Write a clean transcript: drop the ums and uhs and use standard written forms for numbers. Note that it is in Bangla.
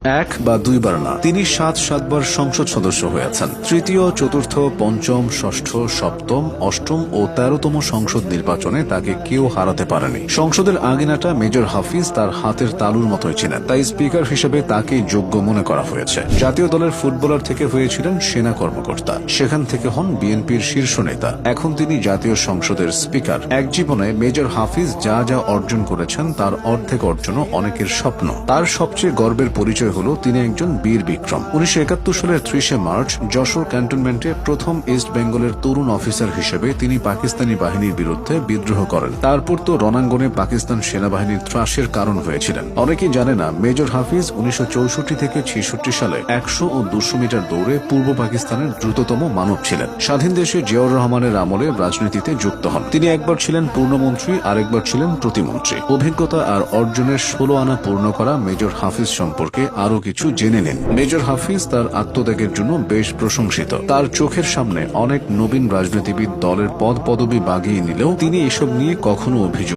এক বা দুইবার না, তিনি ৭বার সংসদ সদস্য হয়েছেন। তৃতীয়, চতুর্থ, পঞ্চম, ষষ্ঠ, সপ্তম, অষ্টম ও ১৩তম সংসদ নির্বাচনে তাকে কেউ হারাতে পারেনি। সংসদের আঙিনাটা মেজর হাফিজ তার হাতের তালুর মতোই ছিলেন, তাই স্পিকার হিসেবে তাকেই যোগ্য মনে করা হয়েছে। জাতীয় দলের ফুটবলার থেকে হয়েছিলেন সেনা কর্মকর্তা, সেখান থেকে হন বিএনপির শীর্ষ নেতা, এখন তিনি জাতীয় সংসদের স্পিকার। এক জীবনে মেজর হাফিজ যা যা অর্জন করেছেন তার অর্ধেক অর্জনও অনেকের স্বপ্ন। তার সবচেয়ে গর্বের পরিচয় হলো তিনি একজন বীর বিক্রম। ১৯৭১ সালের ৩০ মার্চ যশোর ক্যান্টনমেন্টে প্রথম ইস্ট বেঙ্গলের তরুণ অফিসার হিসেবে তিনি পাকিস্তানি বাহিনীর বিরুদ্ধে বিদ্রোহ করেন। তারপর তো রণাঙ্গনে পাকিস্তান সেনাবাহিনীর ত্রাসের কারণ হয়েছিলেন। অনেকেই জানে না, মেজর হাফিজ ১৯৬৪ থেকে ৬৬ সালে ১০০ ও ২০০ মিটার দৌড়ে পূর্ব পাকিস্তানের দ্রুততম মানব ছিলেন। স্বাধীন দেশে জিয়াউর রহমানের আমলে রাজনীতিতে যুক্ত হন। তিনি একবার ছিলেন পূর্ণমন্ত্রী, আরেকবার ছিলেন প্রতিমন্ত্রী। অভিজ্ঞতা আর অর্জনের ১৬ আনা পূর্ণ করা মেজর হাফিজ সম্পর্কে আরো কিছু জেনে নিন। মেজর হাফিজ তার আত্মত্যাগের জন্য বেশ প্রশংসিত। তার চোখের সামনে অনেক নবীন রাজনীতিবিদ দলের পদ পদবি বাগিয়ে নিলেও তিনি এসব নিয়ে কখনো অভিযোগ